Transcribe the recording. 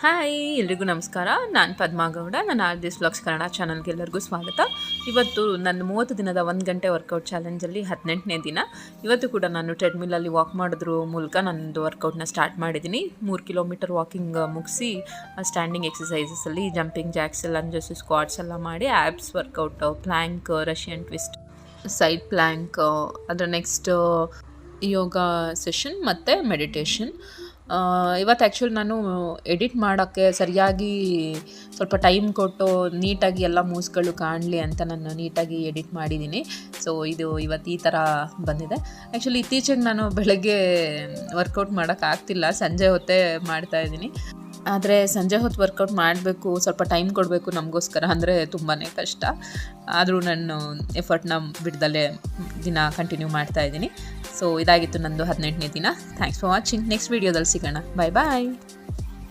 Hi ಎಲ್ರಿಗೂ ನಮಸ್ಕಾರ. ನಾನು ಪದ್ಮಾ ಗೌಡ. ನನ್ನ ಆರ್.ದಿ.ಎಸ್ ವ್ಲಾಗ್ಸ್ ಕನ್ನಡ ಚಾನಲ್ಗೆ ಎಲ್ಲರಿಗೂ ಸ್ವಾಗತ. ಇವತ್ತು ನನ್ನ 30 ದಿನದ 1 ಗಂಟೆ ವರ್ಕೌಟ್ ಚಾಲೆಂಜಲ್ಲಿ 18ನೇ ದಿನ. ಇವತ್ತು ಕೂಡ ನಾನು ಟ್ರೆಡ್ಮಿಲಲ್ಲಿ ವಾಕ್ ಮಾಡೋದ್ರ ಮೂಲಕ ನನ್ನದು ವರ್ಕೌಟ್ನ ಸ್ಟಾರ್ಟ್ ಮಾಡಿದ್ದೀನಿ. 3 ಕಿಲೋಮೀಟರ್ ವಾಕಿಂಗ್ ಮುಗಿಸಿ ಸ್ಟ್ಯಾಂಡಿಂಗ್ ಎಕ್ಸಸೈಸಸಲ್ಲಿ ಜಂಪಿಂಗ್ ಜಾಕ್ಸ್, ಲಂಜಸ್, ಸ್ಕ್ವಾಟ್ಸ್ ಎಲ್ಲ ಮಾಡಿ abs workout, plank, Russian twist, side plank, ಅದರ ನೆಕ್ಸ್ಟ್ ಯೋಗ ಸೆಷನ್ ಮತ್ತು ಮೆಡಿಟೇಷನ್. ಇವತ್ತು ಆ್ಯಕ್ಚುಲಿ ನಾನು ಎಡಿಟ್ ಮಾಡೋಕ್ಕೆ ಸರಿಯಾಗಿ ಸ್ವಲ್ಪ ಟೈಮ್ ಕೊಟ್ಟು ನೀಟಾಗಿ ಎಲ್ಲ ಮೂವ್ಸ್ಗಳು ಕಾಣಲಿ ಅಂತ ನಾನು ನೀಟಾಗಿ ಎಡಿಟ್ ಮಾಡಿದ್ದೀನಿ. ಸೊ ಇದು ಇವತ್ತು ಈ ಥರ ಬಂದಿದೆ. ಆ್ಯಕ್ಚುಲಿ ಇತ್ತೀಚೆಗೆ ನಾನು ಬೆಳಗ್ಗೆ ವರ್ಕೌಟ್ ಮಾಡೋಕ್ಕಾಗ್ತಿಲ್ಲ, ಸಂಜೆ ಹೊತ್ತೇ ಮಾಡ್ತಾಯಿದ್ದೀನಿ. ಆದರೆ ಸಂಜೆ ಹೊತ್ತು ವರ್ಕೌಟ್ ಮಾಡಬೇಕು, ಸ್ವಲ್ಪ ಟೈಮ್ ಕೊಡಬೇಕು ನಮಗೋಸ್ಕರ ಅಂದರೆ ತುಂಬಾ ಕಷ್ಟ. ಆದರೂ ನಾನು ಎಫರ್ಟ್ನ ಬಿಡ್ದಲ್ಲೇ ದಿನ ಕಂಟಿನ್ಯೂ ಮಾಡ್ತಾಯಿದ್ದೀನಿ. ಸೊ ಇದಾಗಿತ್ತು ನಂದು 18ನೇ ದಿನ. Thanks for watching. ನೆಕ್ಸ್ಟ್ ವೀಡಿಯೋದಲ್ಲಿ ಸಿಗೋಣ. ಬಾಯ್ ಬಾಯ್.